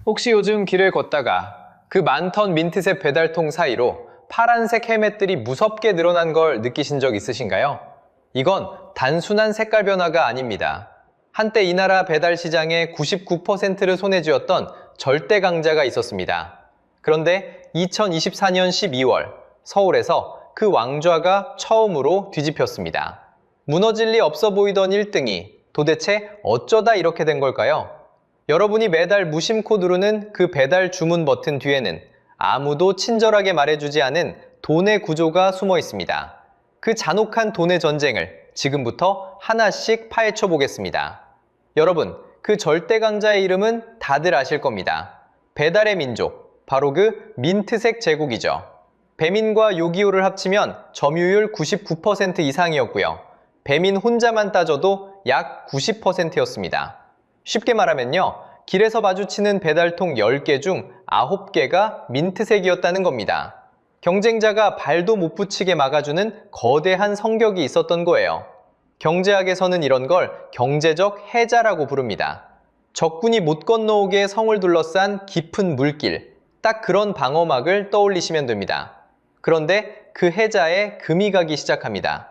혹시 요즘 길을 걷다가 그 많던 민트색 배달통 사이로 파란색 헬멧들이 무섭게 늘어난 걸 느끼신 적 있으신가요? 이건 단순한 색깔 변화가 아닙니다. 한때 이 나라 배달 시장의 99%를 손에 쥐었던 절대 강자가 있었습니다. 그런데 2024년 12월 서울에서 그 왕좌가 처음으로 뒤집혔습니다. 무너질 리 없어 보이던 1등이 도대체 어쩌다 이렇게 된 걸까요? 여러분이 매달 무심코 누르는 그 배달 주문 버튼 뒤에는 아무도 친절하게 말해주지 않은 돈의 구조가 숨어 있습니다. 그 잔혹한 돈의 전쟁을 지금부터 하나씩 파헤쳐 보겠습니다. 여러분, 그 절대 강자의 이름은 다들 아실 겁니다. 배달의 민족, 바로 그 민트색 제국이죠. 배민과 요기요를 합치면 점유율 99% 이상이었고요. 배민 혼자만 따져도 약 90%였습니다. 쉽게 말하면요, 길에서 마주치는 배달통 10개 중 9개가 민트색이었다는 겁니다. 경쟁자가 발도 못 붙이게 막아주는 거대한 성벽이 있었던 거예요. 경제학에서는 이런 걸 경제적 해자라고 부릅니다. 적군이 못 건너오게 성을 둘러싼 깊은 물길, 딱 그런 방어막을 떠올리시면 됩니다. 그런데 그 해자에 금이 가기 시작합니다.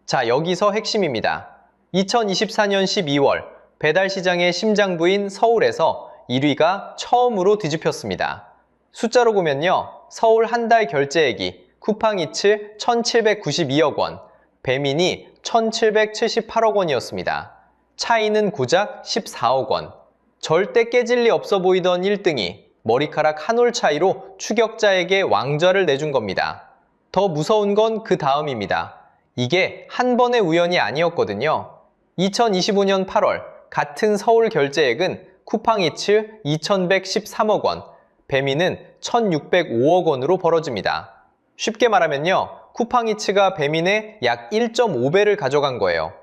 자, 여기서 핵심입니다. 2024년 12월 배달시장의 심장부인 서울에서 1위가 처음으로 뒤집혔습니다. 숫자로 보면요, 서울 한 달 결제액이 쿠팡이츠 1,792억 원, 배민이 1,778억 원이었습니다. 차이는 고작 14억 원. 절대 깨질 리 없어 보이던 1등이 머리카락 한 올 차이로 추격자에게 왕좌를 내준 겁니다. 더 무서운 건 그 다음입니다. 이게 한 번의 우연이 아니었거든요. 2025년 8월 같은 서울 결제액은 쿠팡이츠 2,113억 원, 배민은 1,605억 원으로 벌어집니다. 쉽게 말하면요, 쿠팡이츠가 배민의 약 1.5배를 가져간 거예요.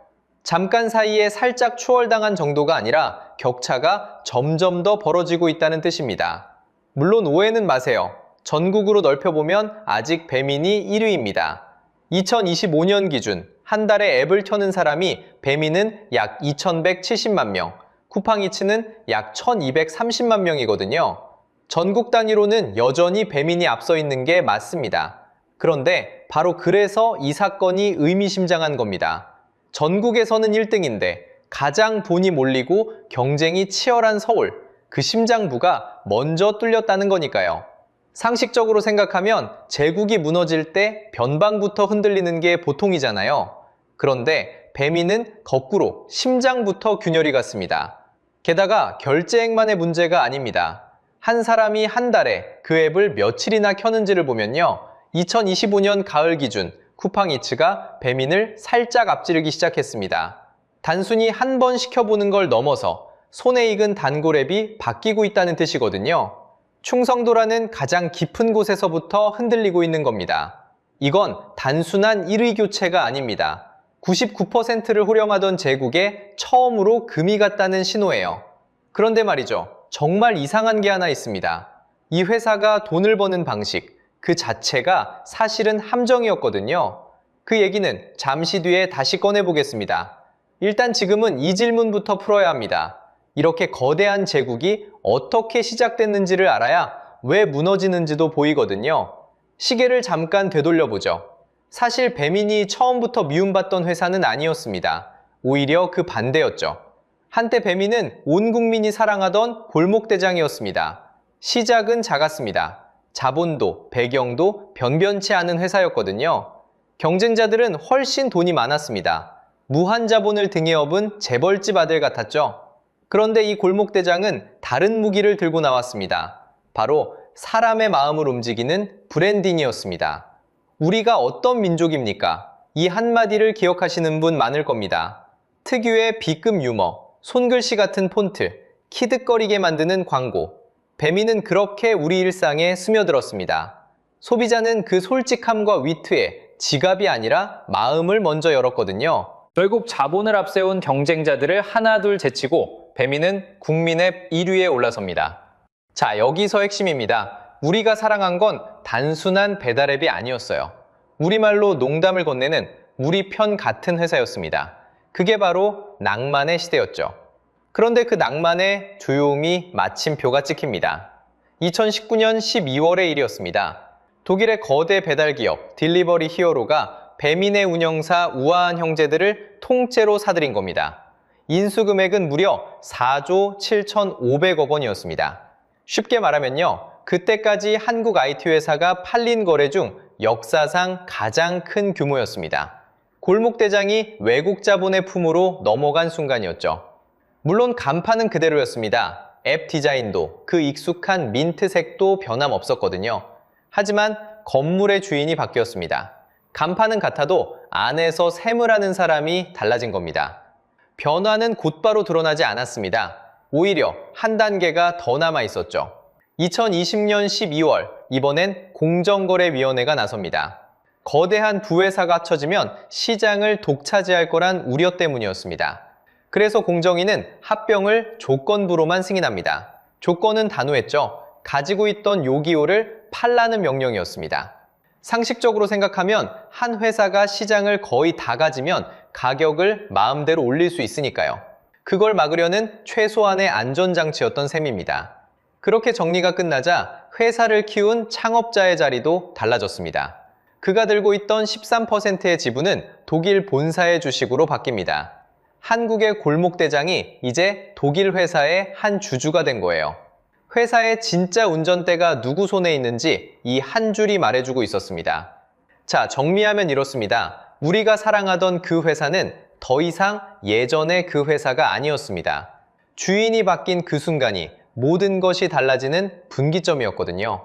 잠깐 사이에 살짝 추월당한 정도가 아니라 격차가 점점 더 벌어지고 있다는 뜻입니다. 물론 오해는 마세요. 전국으로 넓혀보면 아직 배민이 1위입니다. 2025년 기준 한 달에 앱을 켜는 사람이 배민은 약 2,170만 명, 쿠팡이츠는 약 1,230만 명이거든요. 전국 단위로는 여전히 배민이 앞서 있는 게 맞습니다. 그런데 바로 그래서 이 사건이 의미심장한 겁니다. 전국에서는 1등인데 가장 돈이 몰리고 경쟁이 치열한 서울, 그 심장부가 먼저 뚫렸다는 거니까요. 상식적으로 생각하면 제국이 무너질 때 변방부터 흔들리는 게 보통이잖아요. 그런데 배민은 거꾸로 심장부터 균열이 갔습니다. 게다가 결제액만의 문제가 아닙니다. 한 사람이 한 달에 그 앱을 며칠이나 켜는지를 보면요, 2025년 가을 기준 쿠팡이츠가 배민을 살짝 앞지르기 시작했습니다. 단순히 한 번 시켜보는 걸 넘어서 손에 익은 단골 앱이 바뀌고 있다는 뜻이거든요. 충성도라는 가장 깊은 곳에서부터 흔들리고 있는 겁니다. 이건 단순한 1위 교체가 아닙니다. 99%를 후렴하던 제국에 처음으로 금이 갔다는 신호예요. 그런데 말이죠, 정말 이상한 게 하나 있습니다. 이 회사가 돈을 버는 방식, 그 자체가 사실은 함정이었거든요. 그 얘기는 잠시 뒤에 다시 꺼내보겠습니다. 일단 지금은 이 질문부터 풀어야 합니다. 이렇게 거대한 제국이 어떻게 시작됐는지를 알아야 왜 무너지는지도 보이거든요. 시계를 잠깐 되돌려보죠. 사실 배민이 처음부터 미움받던 회사는 아니었습니다. 오히려 그 반대였죠. 한때 배민은 온 국민이 사랑하던 골목대장이었습니다. 시작은 작았습니다. 자본도 배경도 변변치 않은 회사였거든요. 경쟁자들은 훨씬 돈이 많았습니다. 무한 자본을 등에 업은 재벌집 아들 같았죠. 그런데 이 골목대장은 다른 무기를 들고 나왔습니다. 바로 사람의 마음을 움직이는 브랜딩이었습니다. 우리가 어떤 민족입니까? 이 한마디를 기억하시는 분 많을 겁니다. 특유의 B급 유머, 손글씨 같은 폰트, 키득거리게 만드는 광고. 배민은 그렇게 우리 일상에 스며들었습니다. 소비자는 그 솔직함과 위트에 지갑이 아니라 마음을 먼저 열었거든요. 결국 자본을 앞세운 경쟁자들을 하나둘 제치고 배민은 국민의 1위에 올라섭니다. 자, 여기서 핵심입니다. 우리가 사랑한 건 단순한 배달앱이 아니었어요. 우리말로 농담을 건네는 우리 편 같은 회사였습니다. 그게 바로 낭만의 시대였죠. 그런데 그 낭만에 조용히 마침표가 찍힙니다. 2019년 12월의 일이었습니다. 독일의 거대 배달 기업 딜리버리 히어로가 배민의 운영사 우아한 형제들을 통째로 사들인 겁니다. 인수 금액은 무려 4조 7,500억 원이었습니다. 쉽게 말하면요, 그때까지 한국 IT 회사가 팔린 거래 중 역사상 가장 큰 규모였습니다. 골목대장이 외국 자본의 품으로 넘어간 순간이었죠. 물론 간판은 그대로였습니다. 앱 디자인도 그 익숙한 민트색도 변함없었거든요. 하지만 건물의 주인이 바뀌었습니다. 간판은 같아도 안에서 세무라는 사람이 달라진 겁니다. 변화는 곧바로 드러나지 않았습니다. 오히려 한 단계가 더 남아 있었죠. 2020년 12월, 이번엔 공정거래위원회가 나섭니다. 거대한 두 회사가 합쳐지면 시장을 독차지할 거란 우려 때문이었습니다. 그래서 공정위는 합병을 조건부로만 승인합니다. 조건은 단호했죠. 가지고 있던 요기요를 팔라는 명령이었습니다. 상식적으로 생각하면 한 회사가 시장을 거의 다 가지면 가격을 마음대로 올릴 수 있으니까요. 그걸 막으려는 최소한의 안전장치였던 셈입니다. 그렇게 정리가 끝나자 회사를 키운 창업자의 자리도 달라졌습니다. 그가 들고 있던 13%의 지분은 독일 본사의 주식으로 바뀝니다. 한국의 골목대장이 이제 독일 회사의 한 주주가 된 거예요. 회사의 진짜 운전대가 누구 손에 있는지 이 한 줄이 말해주고 있었습니다. 자, 정리하면 이렇습니다. 우리가 사랑하던 그 회사는 더 이상 예전의 그 회사가 아니었습니다. 주인이 바뀐 그 순간이 모든 것이 달라지는 분기점이었거든요.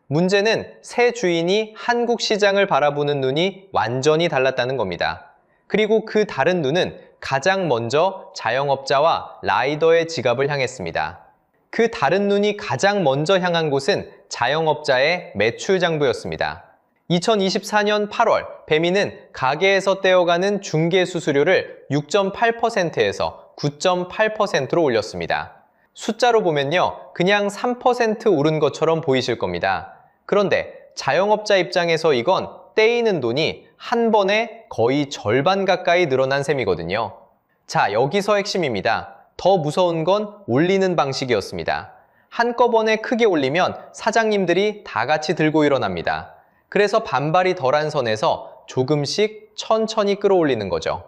문제는 새 주인이 한국 시장을 바라보는 눈이 완전히 달랐다는 겁니다. 그리고 그 다른 눈은 가장 먼저 자영업자와 라이더의 지갑을 향했습니다. 그 다른 눈이 가장 먼저 향한 곳은 자영업자의 매출 장부였습니다. 2024년 8월, 배민은 가게에서 떼어가는 중개 수수료를 6.8%에서 9.8%로 올렸습니다. 숫자로 보면요, 그냥 3% 오른 것처럼 보이실 겁니다. 그런데 자영업자 입장에서 이건 떼이는 돈이 한 번에 거의 절반 가까이 늘어난 셈이거든요. 자, 여기서 핵심입니다. 더 무서운 건 올리는 방식이었습니다. 한꺼번에 크게 올리면 사장님들이 다 같이 들고 일어납니다. 그래서 반발이 덜한 선에서 조금씩 천천히 끌어올리는 거죠.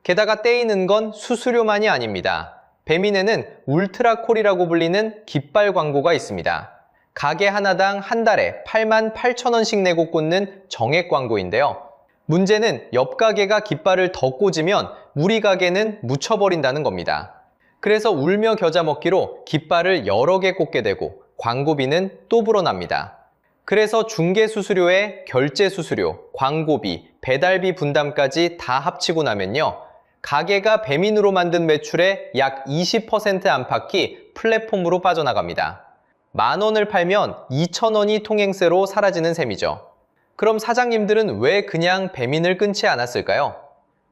게다가 떼이는 건 수수료만이 아닙니다. 배민에는 울트라콜이라고 불리는 깃발 광고가 있습니다. 가게 하나당 한 달에 88,000원씩 내고 꽂는 정액 광고인데요. 문제는 옆 가게가 깃발을 더 꽂으면 우리 가게는 묻혀버린다는 겁니다. 그래서 울며 겨자 먹기로 깃발을 여러 개 꽂게 되고 광고비는 또 불어납니다. 그래서 중개 수수료에 결제 수수료, 광고비, 배달비 분담까지 다 합치고 나면요, 가게가 배민으로 만든 매출의 약 20% 안팎이 플랫폼으로 빠져나갑니다. 10,000원을 팔면 2,000원이 통행세로 사라지는 셈이죠. 그럼 사장님들은 왜 그냥 배민을 끊지 않았을까요?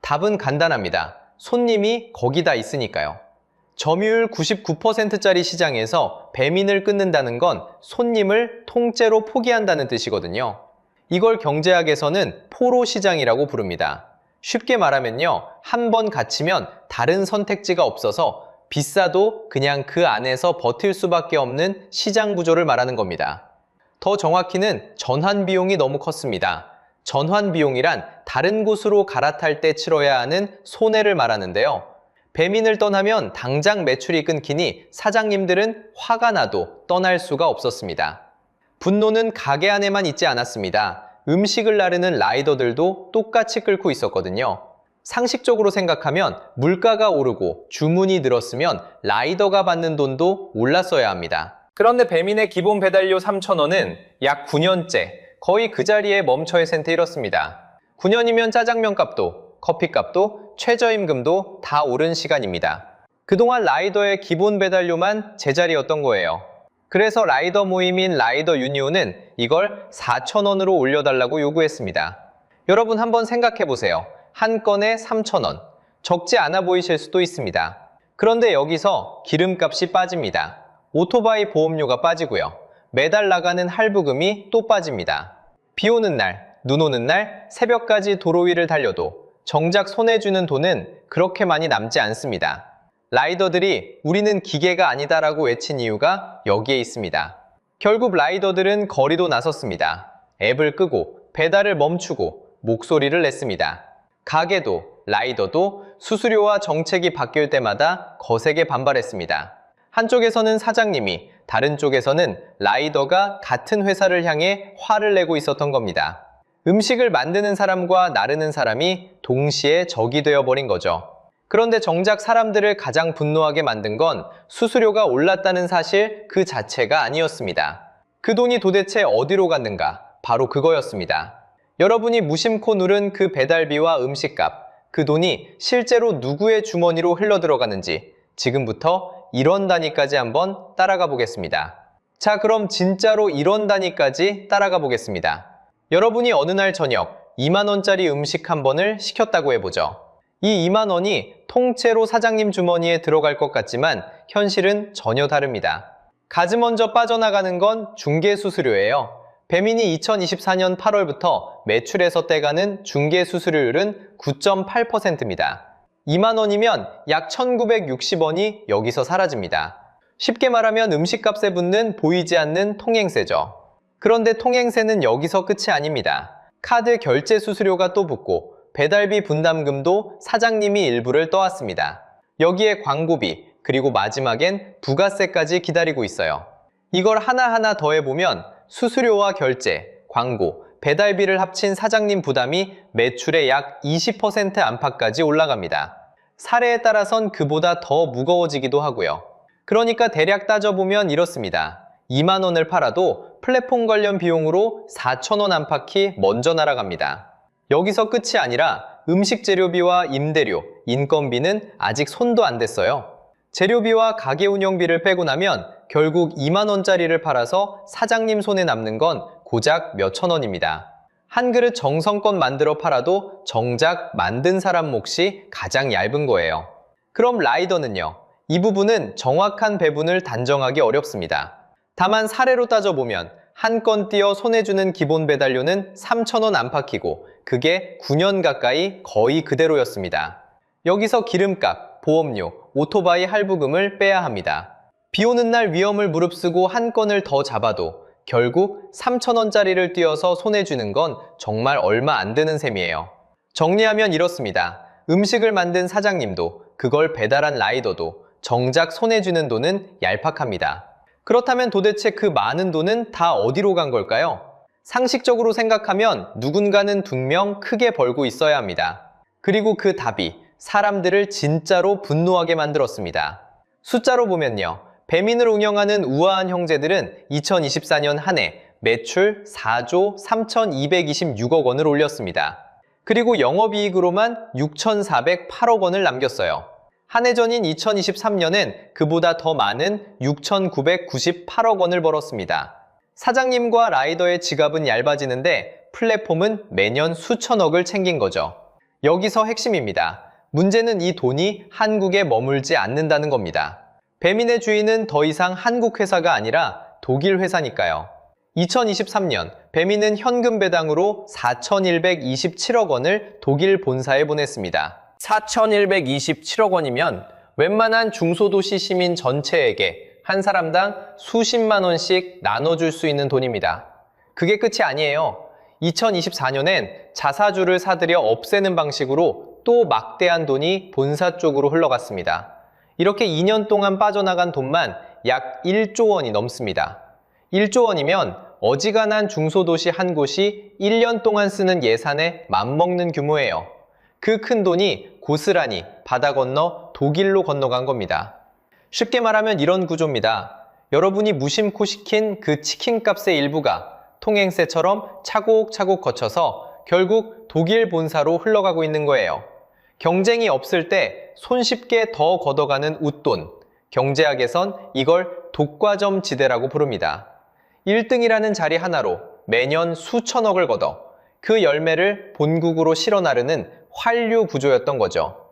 답은 간단합니다. 손님이 거기다 있으니까요. 점유율 99%짜리 시장에서 배민을 끊는다는 건 손님을 통째로 포기한다는 뜻이거든요. 이걸 경제학에서는 포로 시장이라고 부릅니다. 쉽게 말하면요, 한 번 갇히면 다른 선택지가 없어서 비싸도 그냥 그 안에서 버틸 수밖에 없는 시장 구조를 말하는 겁니다. 더 정확히는 전환 비용이 너무 컸습니다. 전환 비용이란 다른 곳으로 갈아탈 때 치러야 하는 손해를 말하는데요. 배민을 떠나면 당장 매출이 끊기니 사장님들은 화가 나도 떠날 수가 없었습니다. 분노는 가게 안에만 있지 않았습니다. 음식을 나르는 라이더들도 똑같이 끓고 있었거든요. 상식적으로 생각하면 물가가 오르고 주문이 늘었으면 라이더가 받는 돈도 올랐어야 합니다. 그런데 배민의 기본 배달료 3,000원은 약 9년째 거의 그 자리에 멈춰 있은 채 이렇습니다. 9년이면 짜장면 값도 커피 값도 최저임금도 다 오른 시간입니다. 그동안 라이더의 기본 배달료만 제자리였던 거예요. 그래서 라이더 모임인 라이더 유니온은 이걸 4,000원으로 올려달라고 요구했습니다. 여러분 한번 생각해보세요. 한 건에 3,000원. 적지 않아 보이실 수도 있습니다. 그런데 여기서 기름값이 빠집니다. 오토바이 보험료가 빠지고요. 매달 나가는 할부금이 또 빠집니다. 비 오는 날, 눈 오는 날, 새벽까지 도로 위를 달려도 정작 손에 쥐는 돈은 그렇게 많이 남지 않습니다. 라이더들이 우리는 기계가 아니다라고 외친 이유가 여기에 있습니다. 결국 라이더들은 거리도 나섰습니다. 앱을 끄고 배달을 멈추고 목소리를 냈습니다. 가게도 라이더도 수수료와 정책이 바뀔 때마다 거세게 반발했습니다. 한쪽에서는 사장님이, 다른 쪽에서는 라이더가 같은 회사를 향해 화를 내고 있었던 겁니다. 음식을 만드는 사람과 나르는 사람이 동시에 적이 되어버린 거죠. 그런데 정작 사람들을 가장 분노하게 만든 건 수수료가 올랐다는 사실 그 자체가 아니었습니다. 그 돈이 도대체 어디로 갔는가? 바로 그거였습니다. 여러분이 무심코 누른 그 배달비와 음식값, 그 돈이 실제로 누구의 주머니로 흘러들어가는지 지금부터 1원 단위까지 한번 따라가 보겠습니다. 자, 그럼 진짜로 1원 단위까지 따라가 보겠습니다. 여러분이 어느 날 저녁 2만원짜리 음식 한 번을 시켰다고 해보죠. 이 2만원이 통째로 사장님 주머니에 들어갈 것 같지만 현실은 전혀 다릅니다. 가장 먼저 빠져나가는 건 중개수수료예요. 배민이 2024년 8월부터 매출에서 떼가는 중개수수료율은 9.8%입니다. 2만원이면 약 1,960원이 여기서 사라집니다. 쉽게 말하면 음식값에 붙는 보이지 않는 통행세죠. 그런데 통행세는 여기서 끝이 아닙니다. 카드 결제 수수료가 또 붙고 배달비 분담금도 사장님이 일부를 떠왔습니다. 여기에 광고비, 그리고 마지막엔 부가세까지 기다리고 있어요. 이걸 하나하나 더해보면 수수료와 결제, 광고, 배달비를 합친 사장님 부담이 매출의 약 20% 안팎까지 올라갑니다. 사례에 따라선 그보다 더 무거워지기도 하고요. 그러니까 대략 따져보면 이렇습니다. 2만원을 팔아도 플랫폼 관련 비용으로 4,000원 안팎이 먼저 날아갑니다. 여기서 끝이 아니라 음식 재료비와 임대료, 인건비는 아직 손도 안 댔어요. 재료비와 가게 운영비를 빼고 나면 결국 2만원짜리를 팔아서 사장님 손에 남는 건 고작 몇천 원입니다. 한 그릇 정성껏 만들어 팔아도 정작 만든 사람 몫이 가장 얇은 거예요. 그럼 라이더는요? 이 부분은 정확한 배분을 단정하기 어렵습니다. 다만 사례로 따져보면 한 건 띄어 손에 주는 기본 배달료는 3,000원 안팎이고 그게 9년 가까이 거의 그대로였습니다. 여기서 기름값, 보험료, 오토바이 할부금을 빼야 합니다. 비 오는 날 위험을 무릅쓰고 한 건을 더 잡아도 결국 3,000원짜리를 띄어서 손에 쥐는 건 정말 얼마 안 되는 셈이에요. 정리하면 이렇습니다. 음식을 만든 사장님도 그걸 배달한 라이더도 정작 손에 쥐는 돈은 얄팍합니다. 그렇다면 도대체 그 많은 돈은 다 어디로 간 걸까요? 상식적으로 생각하면 누군가는 분명 크게 벌고 있어야 합니다. 그리고 그 답이 사람들을 진짜로 분노하게 만들었습니다. 숫자로 보면요. 배민을 운영하는 우아한 형제들은 2024년 한 해 매출 4조 3,226억 원을 올렸습니다. 그리고 영업이익으로만 6,408억 원을 남겼어요. 한 해 전인 2023년엔 그보다 더 많은 6,998억 원을 벌었습니다. 사장님과 라이더의 지갑은 얇아지는데 플랫폼은 매년 수천억을 챙긴 거죠. 여기서 핵심입니다. 문제는 이 돈이 한국에 머물지 않는다는 겁니다. 배민의 주인은 더 이상 한국 회사가 아니라 독일 회사니까요. 2023년 배민은 현금 배당으로 4,127억 원을 독일 본사에 보냈습니다. 4,127억 원이면 웬만한 중소도시 시민 전체에게 한 사람당 수십만 원씩 나눠줄 수 있는 돈입니다. 그게 끝이 아니에요. 2024년엔 자사주를 사들여 없애는 방식으로 또 막대한 돈이 본사 쪽으로 흘러갔습니다. 이렇게 2년 동안 빠져나간 돈만 약 1조 원이 넘습니다. 1조 원이면 어지간한 중소도시 한 곳이 1년 동안 쓰는 예산에 맞먹는 규모예요. 그 큰 돈이 고스란히 바다 건너 독일로 건너간 겁니다. 쉽게 말하면 이런 구조입니다. 여러분이 무심코 시킨 그 치킨값의 일부가 통행세처럼 차곡차곡 거쳐서 결국 독일 본사로 흘러가고 있는 거예요. 경쟁이 없을 때 손쉽게 더 걷어가는 웃돈, 경제학에선 이걸 독과점 지대라고 부릅니다. 1등이라는 자리 하나로 매년 수천억을 걷어 그 열매를 본국으로 실어 나르는 환류 구조였던 거죠.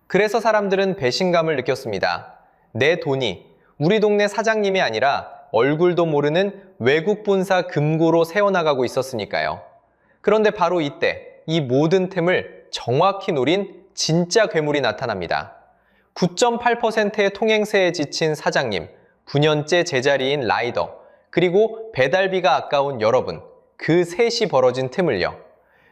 그래서 사람들은 배신감을 느꼈습니다. 내 돈이 우리 동네 사장님이 아니라 얼굴도 모르는 외국 본사 금고로 새어나가고 있었으니까요. 그런데 바로 이때 이 모든 템을 정확히 노린 진짜 괴물이 나타납니다. 9.8%의 통행세에 지친 사장님, 9년째 제자리인 라이더, 그리고 배달비가 아까운 여러분, 그 셋이 벌어진 틈을요.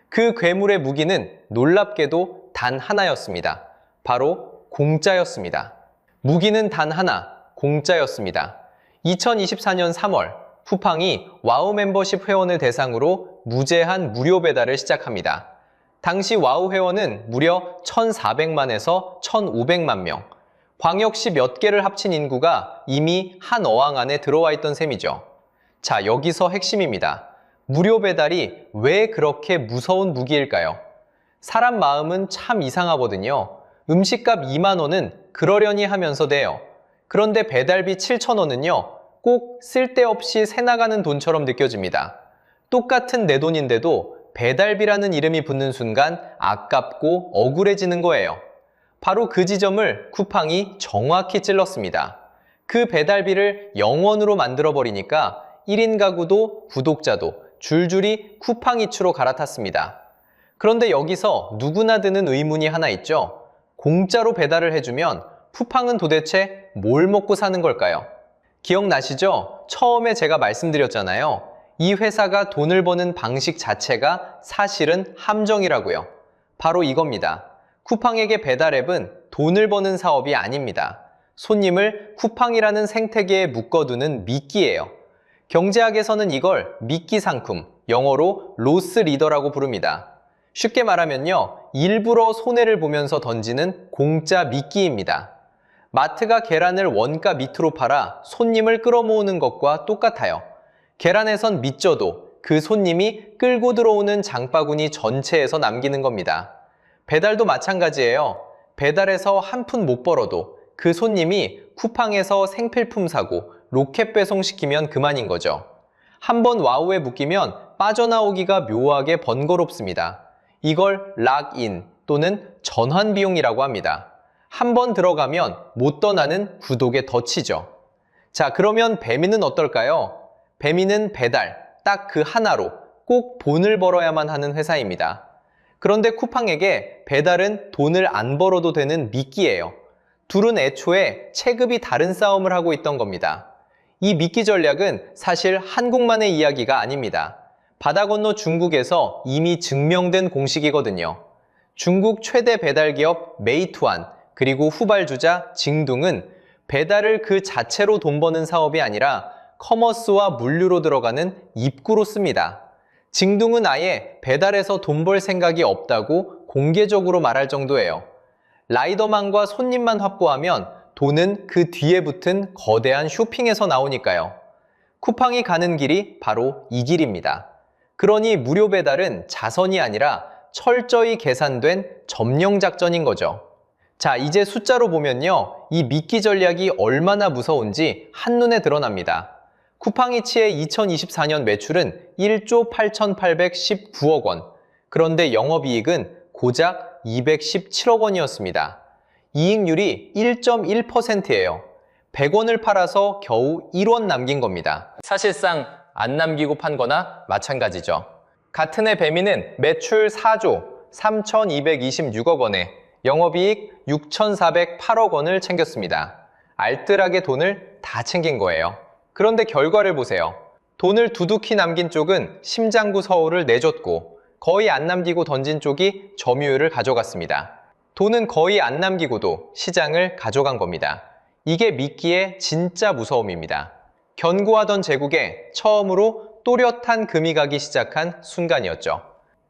그 괴물의 무기는 놀랍게도 단 하나였습니다. 바로 공짜였습니다. 무기는 단 하나, 공짜였습니다. 2024년 3월, 쿠팡이 와우 멤버십 회원을 대상으로 무제한 무료 배달을 시작합니다. 당시 와우 회원은 무려 1,400만에서 1,500만 명, 광역시 몇 개를 합친 인구가 이미 한 어항 안에 들어와 있던 셈이죠. 자, 여기서 핵심입니다. 무료 배달이 왜 그렇게 무서운 무기일까요? 사람 마음은 참 이상하거든요. 음식값 2만 원은 그러려니 하면서 돼요. 그런데 배달비 7,000원은요, 꼭 쓸데없이 새나가는 돈처럼 느껴집니다. 똑같은 내 돈인데도 배달비라는 이름이 붙는 순간 아깝고 억울해지는 거예요. 바로 그 지점을 쿠팡이 정확히 찔렀습니다. 그 배달비를 0원으로 만들어버리니까 1인 가구도 구독자도 줄줄이 쿠팡이츠로 갈아탔습니다. 그런데 여기서 누구나 드는 의문이 하나 있죠. 공짜로 배달을 해주면 쿠팡은 도대체 뭘 먹고 사는 걸까요? 기억나시죠? 처음에 제가 말씀드렸잖아요. 이 회사가 돈을 버는 방식 자체가 사실은 함정이라고요. 바로 이겁니다. 쿠팡에게 배달앱은 돈을 버는 사업이 아닙니다. 손님을 쿠팡이라는 생태계에 묶어두는 미끼예요. 경제학에서는 이걸 미끼 상품, 영어로 로스 리더라고 부릅니다. 쉽게 말하면요, 일부러 손해를 보면서 던지는 공짜 미끼입니다. 마트가 계란을 원가 밑으로 팔아 손님을 끌어모으는 것과 똑같아요. 계란에선 밑져도 그 손님이 끌고 들어오는 장바구니 전체에서 남기는 겁니다. 배달도 마찬가지예요. 배달에서 한 푼 못 벌어도 그 손님이 쿠팡에서 생필품 사고 로켓 배송시키면 그만인 거죠. 한번 와우에 묶이면 빠져나오기가 묘하게 번거롭습니다. 이걸 락인 또는 전환 비용이라고 합니다. 한번 들어가면 못 떠나는 구독의 덫이죠. 자, 그러면 배민은 어떨까요? 배민은 배달, 딱 그 하나로 꼭 돈을 벌어야만 하는 회사입니다. 그런데 쿠팡에게 배달은 돈을 안 벌어도 되는 미끼예요. 둘은 애초에 체급이 다른 싸움을 하고 있던 겁니다. 이 미끼 전략은 사실 한국만의 이야기가 아닙니다. 바다 건너 중국에서 이미 증명된 공식이거든요. 중국 최대 배달 기업 메이투안, 그리고 후발주자 징둥은 배달을 그 자체로 돈 버는 사업이 아니라 커머스와 물류로 들어가는 입구로 씁니다. 징둥은 아예 배달에서 돈 벌 생각이 없다고 공개적으로 말할 정도예요. 라이더만과 손님만 확보하면 돈은 그 뒤에 붙은 거대한 쇼핑에서 나오니까요. 쿠팡이 가는 길이 바로 이 길입니다. 그러니 무료 배달은 자선이 아니라 철저히 계산된 점령 작전인 거죠. 자, 이제 숫자로 보면요, 이 미끼 전략이 얼마나 무서운지 한눈에 드러납니다. 쿠팡이츠의 2024년 매출은 1조 8,819억 원, 그런데 영업이익은 고작 217억 원이었습니다. 이익률이 1.1%예요. 100원을 팔아서 겨우 1원 남긴 겁니다. 사실상 안 남기고 판 거나 마찬가지죠. 같은 해 배민은 매출 4조 3,226억 원에 영업이익 6,408억 원을 챙겼습니다. 알뜰하게 돈을 다 챙긴 거예요. 그런데 결과를 보세요. 돈을 두둑히 남긴 쪽은 심장구 서울을 내줬고 거의 안 남기고 던진 쪽이 점유율을 가져갔습니다. 돈은 거의 안 남기고도 시장을 가져간 겁니다. 이게 미끼의 진짜 무서움입니다. 견고하던 제국에 처음으로 또렷한 금이 가기 시작한 순간이었죠.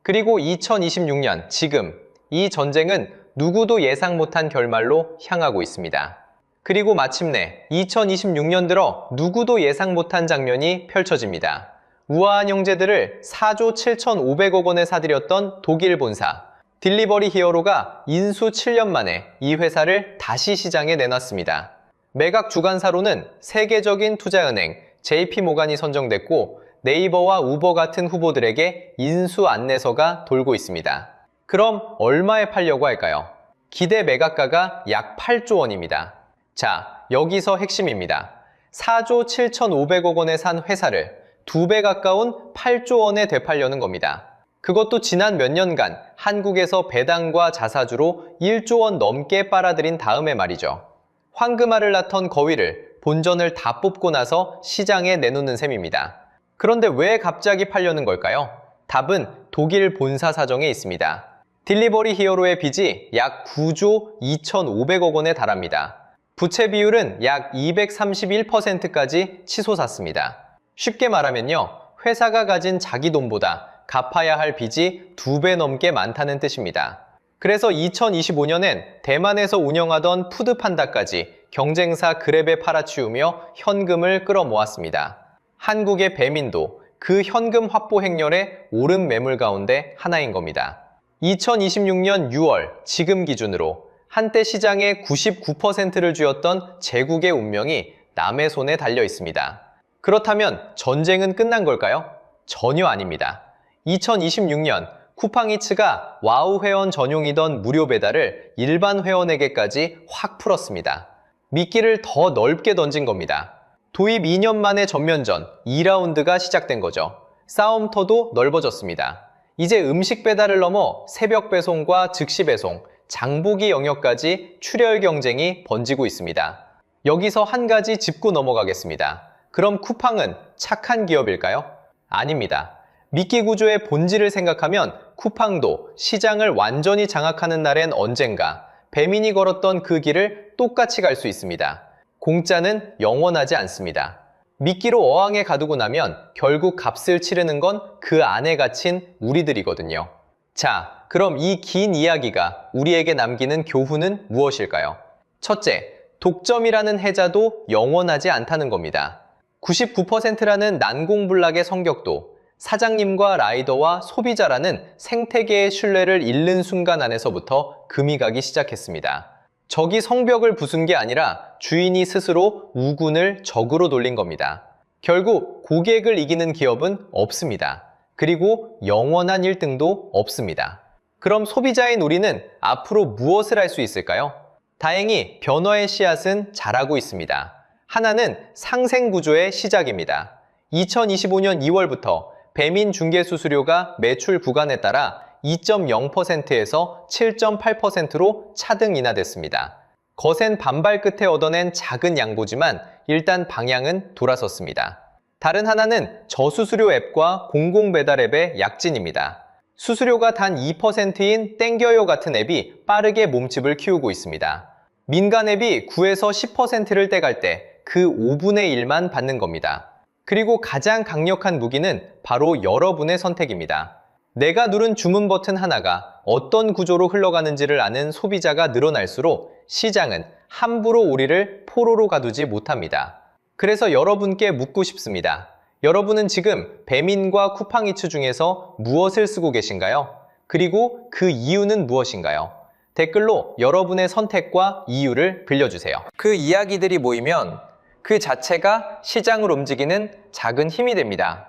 그리고 2026년 지금 이 전쟁은 누구도 예상 못한 결말로 향하고 있습니다. 그리고 마침내 2026년 들어 누구도 예상 못한 장면이 펼쳐집니다. 우아한 형제들을 4조 7,500억 원에 사들였던 독일 본사 딜리버리 히어로가 인수 7년 만에 이 회사를 다시 시장에 내놨습니다. 매각 주관사로는 세계적인 투자은행 JP모간이 선정됐고 네이버와 우버 같은 후보들에게 인수 안내서가 돌고 있습니다. 그럼 얼마에 팔려고 할까요? 기대 매각가가 약 8조 원입니다. 자, 여기서 핵심입니다. 4조 7,500억 원에 산 회사를 2배 가까운 8조 원에 되팔려는 겁니다. 그것도 지난 몇 년간 한국에서 배당과 자사주로 1조 원 넘게 빨아들인 다음에 말이죠. 황금알을 낳던 거위를 본전을 다 뽑고 나서 시장에 내놓는 셈입니다. 그런데 왜 갑자기 팔려는 걸까요? 답은 독일 본사 사정에 있습니다. 딜리버리 히어로의 빚이 약 9조 2,500억 원에 달합니다. 부채 비율은 약 231%까지 치솟았습니다. 쉽게 말하면요, 회사가 가진 자기 돈보다 갚아야 할 빚이 2배 넘게 많다는 뜻입니다. 그래서 2025년엔 대만에서 운영하던 푸드판다까지 경쟁사 그랩에 팔아치우며 현금을 끌어모았습니다. 한국의 배민도 그 현금 확보 행렬의 오른 매물 가운데 하나인 겁니다. 2026년 6월 지금 기준으로 한때 시장의 99%를 쥐었던 제국의 운명이 남의 손에 달려 있습니다. 그렇다면 전쟁은 끝난 걸까요? 전혀 아닙니다. 2026년 쿠팡이츠가 와우 회원 전용이던 무료 배달을 일반 회원에게까지 확 풀었습니다. 미끼를 더 넓게 던진 겁니다. 도입 2년 만에 전면전 2라운드가 시작된 거죠. 싸움터도 넓어졌습니다. 이제 음식 배달을 넘어 새벽 배송과 즉시 배송, 장보기 영역까지 출혈 경쟁이 번지고 있습니다. 여기서 한 가지 짚고 넘어가겠습니다. 그럼 쿠팡은 착한 기업일까요? 아닙니다. 미끼 구조의 본질을 생각하면 쿠팡도 시장을 완전히 장악하는 날엔 언젠가 배민이 걸었던 그 길을 똑같이 갈 수 있습니다. 공짜는 영원하지 않습니다. 미끼로 어항에 가두고 나면 결국 값을 치르는 건 그 안에 갇힌 우리들이거든요. 자, 그럼 이 긴 이야기가 우리에게 남기는 교훈은 무엇일까요? 첫째, 독점이라는 해자도 영원하지 않다는 겁니다. 99%라는 난공불락의 성격도 사장님과 라이더와 소비자라는 생태계의 신뢰를 잃는 순간 안에서부터 금이 가기 시작했습니다. 적이 성벽을 부순 게 아니라 주인이 스스로 우군을 적으로 돌린 겁니다. 결국 고객을 이기는 기업은 없습니다. 그리고 영원한 1등도 없습니다. 그럼 소비자인 우리는 앞으로 무엇을 할 수 있을까요? 다행히 변화의 씨앗은 자라고 있습니다. 하나는 상생 구조의 시작입니다. 2025년 2월부터 배민 중개 수수료가 매출 구간에 따라 2.0%에서 7.8%로 차등 인하됐습니다. 거센 반발 끝에 얻어낸 작은 양보지만 일단 방향은 돌아섰습니다. 다른 하나는 저수수료 앱과 공공배달 앱의 약진입니다. 수수료가 단 2%인 땡겨요 같은 앱이 빠르게 몸집을 키우고 있습니다. 민간 앱이 9에서 10%를 떼갈 때 그 5분의 1만 받는 겁니다. 그리고 가장 강력한 무기는 바로 여러분의 선택입니다. 내가 누른 주문 버튼 하나가 어떤 구조로 흘러가는지를 아는 소비자가 늘어날수록 시장은 함부로 우리를 포로로 가두지 못합니다. 그래서 여러분께 묻고 싶습니다. 여러분은 지금 배민과 쿠팡이츠 중에서 무엇을 쓰고 계신가요? 그리고 그 이유는 무엇인가요? 댓글로 여러분의 선택과 이유를 빌려주세요. 그 이야기들이 모이면 그 자체가 시장을 움직이는 작은 힘이 됩니다.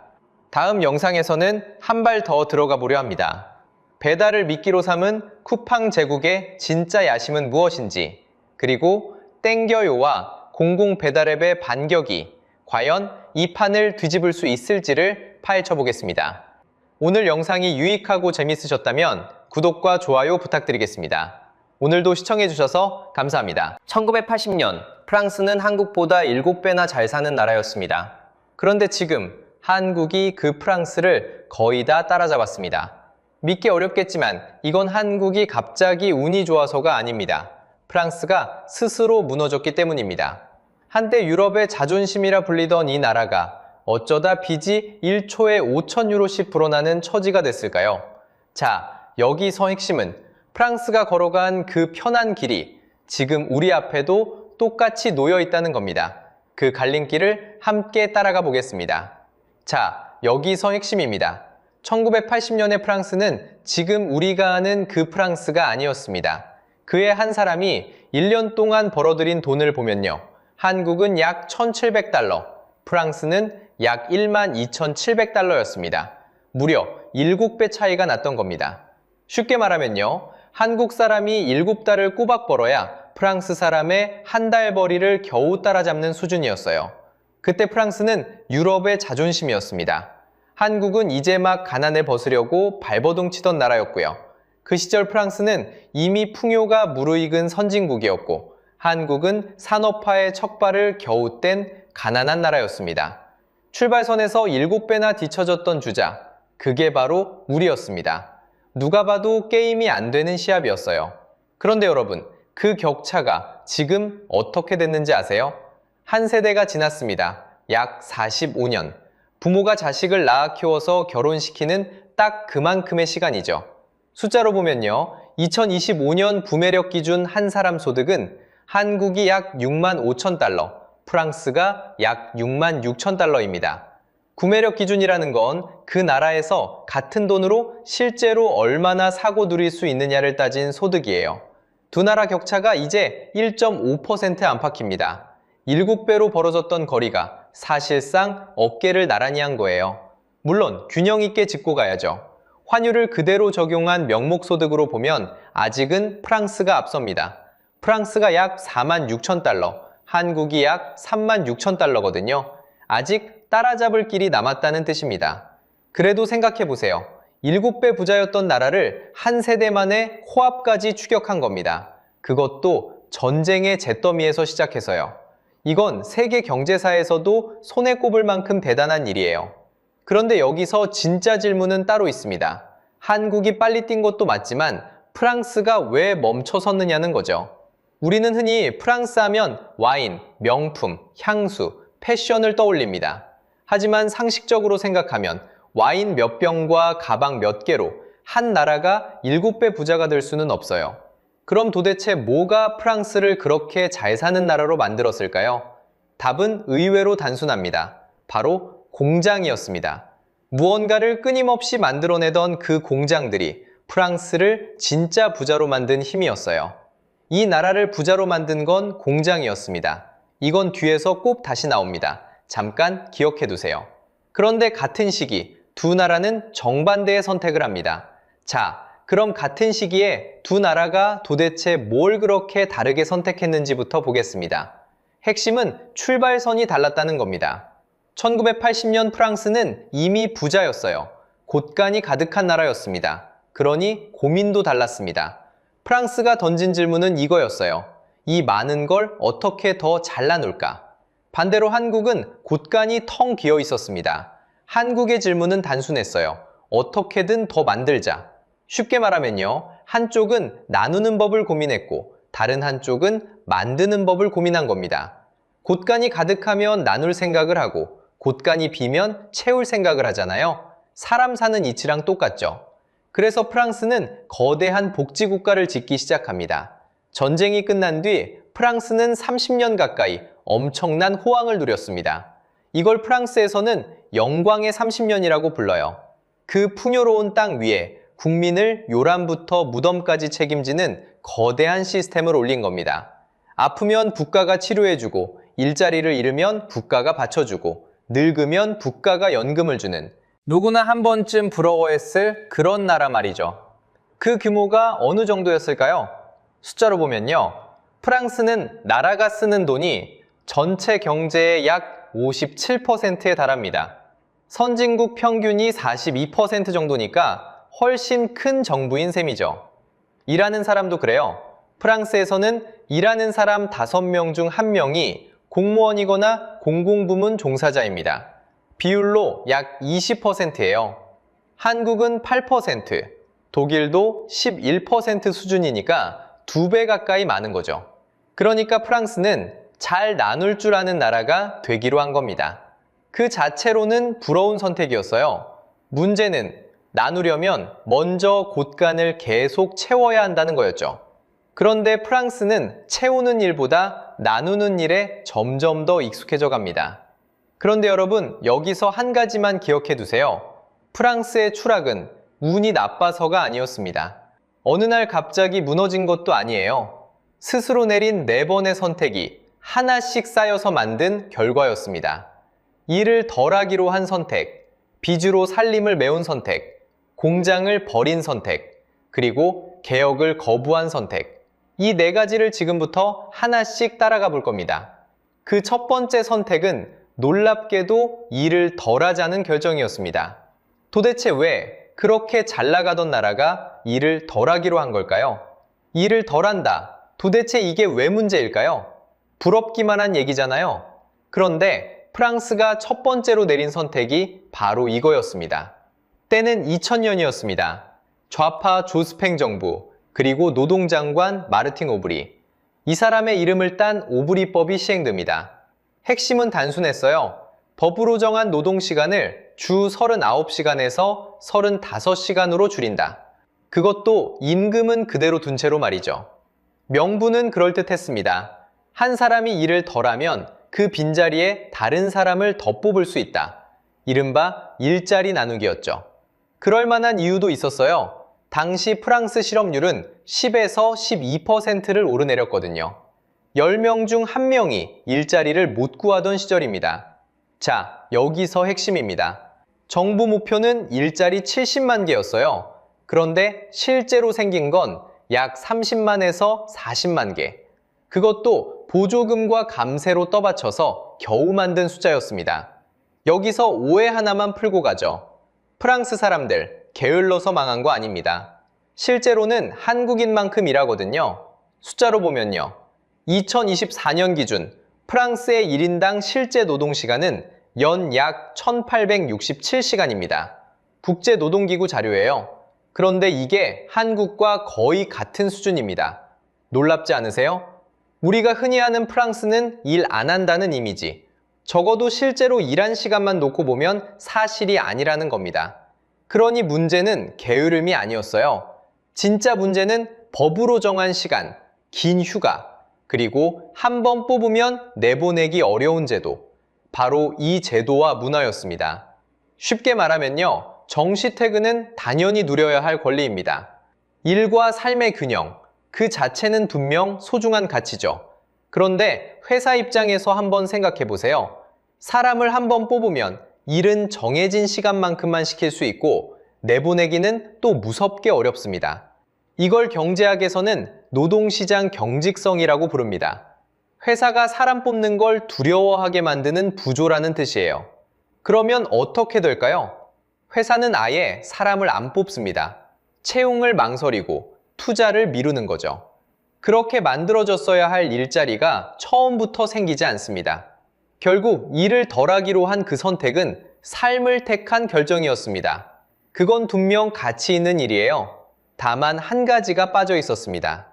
다음 영상에서는 한 발 더 들어가 보려 합니다. 배달을 미끼로 삼은 쿠팡 제국의 진짜 야심은 무엇인지, 그리고 땡겨요와 공공 배달앱의 반격이 과연 이 판을 뒤집을 수 있을지를 파헤쳐 보겠습니다. 오늘 영상이 유익하고 재밌으셨다면 구독과 좋아요 부탁드리겠습니다. 오늘도 시청해주셔서 감사합니다. 1980년 프랑스는 한국보다 7배나 잘 사는 나라였습니다. 그런데 지금 한국이 그 프랑스를 거의 다 따라잡았습니다. 믿기 어렵겠지만 이건 한국이 갑자기 운이 좋아서가 아닙니다. 프랑스가 스스로 무너졌기 때문입니다. 한때 유럽의 자존심이라 불리던 이 나라가 어쩌다 빚이 1초에 5천 유로씩 불어나는 처지가 됐을까요? 자, 여기서 핵심은 프랑스가 걸어간 그 편한 길이 지금 우리 앞에도 똑같이 놓여 있다는 겁니다. 그 갈림길을 함께 따라가 보겠습니다. 자, 여기서 핵심입니다. 1980년의 프랑스는 지금 우리가 아는 그 프랑스가 아니었습니다. 그의 한 사람이 1년 동안 벌어들인 돈을 보면요. 한국은 약 1,700달러, 프랑스는 약 12,700달러였습니다. 무려 7배 차이가 났던 겁니다. 쉽게 말하면요. 한국 사람이 7달을 꼬박 벌어야 프랑스 사람의 한 달 벌이를 겨우 따라잡는 수준이었어요. 그때 프랑스는 유럽의 자존심이었습니다. 한국은 이제 막 가난을 벗으려고 발버둥 치던 나라였고요. 그 시절 프랑스는 이미 풍요가 무르익은 선진국이었고 한국은 산업화의 척발을 겨우 뗀 가난한 나라였습니다. 출발선에서 7배나 뒤처졌던 주자, 그게 바로 우리였습니다. 누가 봐도 게임이 안 되는 시합이었어요. 그런데 여러분, 그 격차가 지금 어떻게 됐는지 아세요? 한 세대가 지났습니다. 약 45년. 부모가 자식을 낳아 키워서 결혼시키는 딱 그만큼의 시간이죠. 숫자로 보면요, 2025년 구매력 기준 한 사람 소득은 한국이 약 6만 5천 달러, 프랑스가 약 6만 6천 달러입니다. 구매력 기준이라는 건 그 나라에서 같은 돈으로 실제로 얼마나 사고 누릴 수 있느냐를 따진 소득이에요. 두 나라 격차가 이제 1.5% 안팎입니다. 7배로 벌어졌던 거리가 사실상 어깨를 나란히 한 거예요. 물론 균형 있게 짚고 가야죠. 환율을 그대로 적용한 명목소득으로 보면 아직은 프랑스가 앞섭니다. 프랑스가 약 4만 6천 달러, 한국이 약 3만 6천 달러거든요. 아직 따라잡을 길이 남았다는 뜻입니다. 그래도 생각해보세요. 7배 부자였던 나라를 한 세대 만에 코앞까지 추격한 겁니다. 그것도 전쟁의 잿더미에서 시작해서요. 이건 세계 경제사에서도 손에 꼽을 만큼 대단한 일이에요. 그런데 여기서 진짜 질문은 따로 있습니다. 한국이 빨리 뛴 것도 맞지만 프랑스가 왜 멈춰섰느냐는 거죠. 우리는 흔히 프랑스 하면 와인, 명품, 향수, 패션을 떠올립니다. 하지만 상식적으로 생각하면 와인 몇 병과 가방 몇 개로 한 나라가 7배 부자가 될 수는 없어요. 그럼 도대체 뭐가 프랑스를 그렇게 잘 사는 나라로 만들었을까요? 답은 의외로 단순합니다. 바로 공장이었습니다. 무언가를 끊임없이 만들어내던 그 공장들이 프랑스를 진짜 부자로 만든 힘이었어요. 이 나라를 부자로 만든 건 공장이었습니다. 이건 뒤에서 꼭 다시 나옵니다. 잠깐 기억해 두세요. 그런데 같은 시기 두 나라는 정반대의 선택을 합니다. 자, 그럼 같은 시기에 두 나라가 도대체 뭘 그렇게 다르게 선택했는지부터 보겠습니다. 핵심은 출발선이 달랐다는 겁니다. 1980년 프랑스는 이미 부자였어요. 곳간이 가득한 나라였습니다. 그러니 고민도 달랐습니다. 프랑스가 던진 질문은 이거였어요. 이 많은 걸 어떻게 더 잘라놓을까? 반대로 한국은 곳간이 텅 비어 있었습니다. 한국의 질문은 단순했어요. 어떻게든 더 만들자. 쉽게 말하면요. 한쪽은 나누는 법을 고민했고 다른 한쪽은 만드는 법을 고민한 겁니다. 곳간이 가득하면 나눌 생각을 하고 곳간이 비면 채울 생각을 하잖아요. 사람 사는 이치랑 똑같죠. 그래서 프랑스는 거대한 복지국가를 짓기 시작합니다. 전쟁이 끝난 뒤 프랑스는 30년 가까이 엄청난 호황을 누렸습니다. 이걸 프랑스에서는 영광의 30년이라고 불러요. 그 풍요로운 땅 위에 국민을 요람부터 무덤까지 책임지는 거대한 시스템을 올린 겁니다. 아프면 국가가 치료해주고 일자리를 잃으면 국가가 받쳐주고 늙으면 국가가 연금을 주는 누구나 한 번쯤 부러워했을 그런 나라 말이죠. 그 규모가 어느 정도였을까요? 숫자로 보면요. 프랑스는 나라가 쓰는 돈이 전체 경제의 약 57%에 달합니다. 선진국 평균이 42% 정도니까 훨씬 큰 정부인 셈이죠. 일하는 사람도 그래요. 프랑스에서는 일하는 사람 5명 중 1명이 공무원이거나 공공부문 종사자입니다. 비율로 약 20%예요. 한국은 8%, 독일도 11% 수준이니까 2배 가까이 많은 거죠. 그러니까 프랑스는 잘 나눌 줄 아는 나라가 되기로 한 겁니다. 그 자체로는 부러운 선택이었어요. 문제는 나누려면 먼저 곳간을 계속 채워야 한다는 거였죠. 그런데 프랑스는 채우는 일보다 나누는 일에 점점 더 익숙해져 갑니다. 그런데 여러분, 여기서 한 가지만 기억해 두세요. 프랑스의 추락은 운이 나빠서가 아니었습니다. 어느 날 갑자기 무너진 것도 아니에요. 스스로 내린 4번의 선택이 하나씩 쌓여서 만든 결과였습니다. 일을 덜하기로 한 선택, 빚으로 살림을 메운 선택, 공장을 버린 선택, 그리고 개혁을 거부한 선택. 이 4가지를 지금부터 하나씩 따라가 볼 겁니다. 그 첫 번째 선택은 놀랍게도 일을 덜하자는 결정이었습니다. 도대체 왜 그렇게 잘 나가던 나라가 일을 덜하기로 한 걸까요? 일을 덜한다. 도대체 이게 왜 문제일까요? 부럽기만 한 얘기잖아요. 그런데 프랑스가 첫 번째로 내린 선택이 바로 이거였습니다. 때는 2000년이었습니다. 좌파 조스팽 정부, 그리고 노동장관 마르팅 오브리. 이 사람의 이름을 딴 오브리법이 시행됩니다. 핵심은 단순했어요. 법으로 정한 노동시간을 주 39시간에서 35시간으로 줄인다. 그것도 임금은 그대로 둔 채로 말이죠. 명분은 그럴듯했습니다. 한 사람이 일을 덜하면 그 빈자리에 다른 사람을 더 뽑을 수 있다. 이른바 일자리 나누기였죠. 그럴 만한 이유도 있었어요. 당시 프랑스 실업률은 10에서 12%를 오르내렸거든요. 10명 중 1명이 일자리를 못 구하던 시절입니다. 자, 여기서 핵심입니다. 정부 목표는 일자리 70만 개였어요. 그런데 실제로 생긴 건 약 30만에서 40만 개. 그것도 보조금과 감세로 떠받쳐서 겨우 만든 숫자였습니다. 여기서 오해 하나만 풀고 가죠. 프랑스 사람들 게을러서 망한 거 아닙니다. 실제로는 한국인만큼 일하거든요. 숫자로 보면요. 2024년 기준 프랑스의 1인당 실제 노동시간은 연 약 1867시간입니다. 국제노동기구 자료예요. 그런데 이게 한국과 거의 같은 수준입니다. 놀랍지 않으세요? 우리가 흔히 아는 프랑스는 일 안 한다는 이미지. 적어도 실제로 일한 시간만 놓고 보면 사실이 아니라는 겁니다. 그러니 문제는 게으름이 아니었어요. 진짜 문제는 법으로 정한 시간, 긴 휴가, 그리고 한 번 뽑으면 내보내기 어려운 제도. 바로 이 제도와 문화였습니다. 쉽게 말하면요. 정시퇴근은 당연히 누려야 할 권리입니다. 일과 삶의 균형, 그 자체는 분명 소중한 가치죠. 그런데 회사 입장에서 한번 생각해 보세요. 사람을 한번 뽑으면 일은 정해진 시간만큼만 시킬 수 있고 내보내기는 또 무섭게 어렵습니다. 이걸 경제학에서는 노동시장 경직성이라고 부릅니다. 회사가 사람 뽑는 걸 두려워하게 만드는 구조라는 뜻이에요. 그러면 어떻게 될까요? 회사는 아예 사람을 안 뽑습니다. 채용을 망설이고 투자를 미루는 거죠. 그렇게 만들어졌어야 할 일자리가 처음부터 생기지 않습니다. 결국 일을 덜하기로 한 그 선택은 삶을 택한 결정이었습니다. 그건 분명 가치 있는 일이에요. 다만 한 가지가 빠져 있었습니다.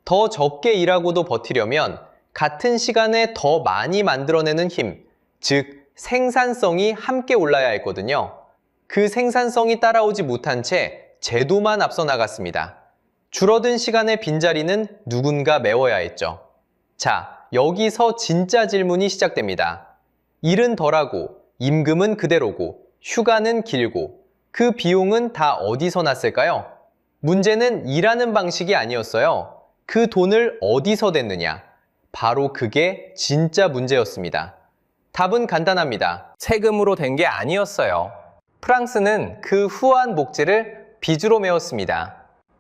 더 적게 일하고도 버티려면 같은 시간에 더 많이 만들어내는 힘, 즉 생산성이 함께 올라야 했거든요. 그 생산성이 따라오지 못한 채 제도만 앞서 나갔습니다. 줄어든 시간의 빈자리는 누군가 메워야 했죠. 자, 여기서 진짜 질문이 시작됩니다. 일은 덜하고, 임금은 그대로고, 휴가는 길고, 그 비용은 다 어디서 났을까요? 문제는 일하는 방식이 아니었어요. 그 돈을 어디서 댔느냐? 바로 그게 진짜 문제였습니다. 답은 간단합니다. 세금으로 된 게 아니었어요. 프랑스는 그 후한 목재를 빚으로 메웠습니다.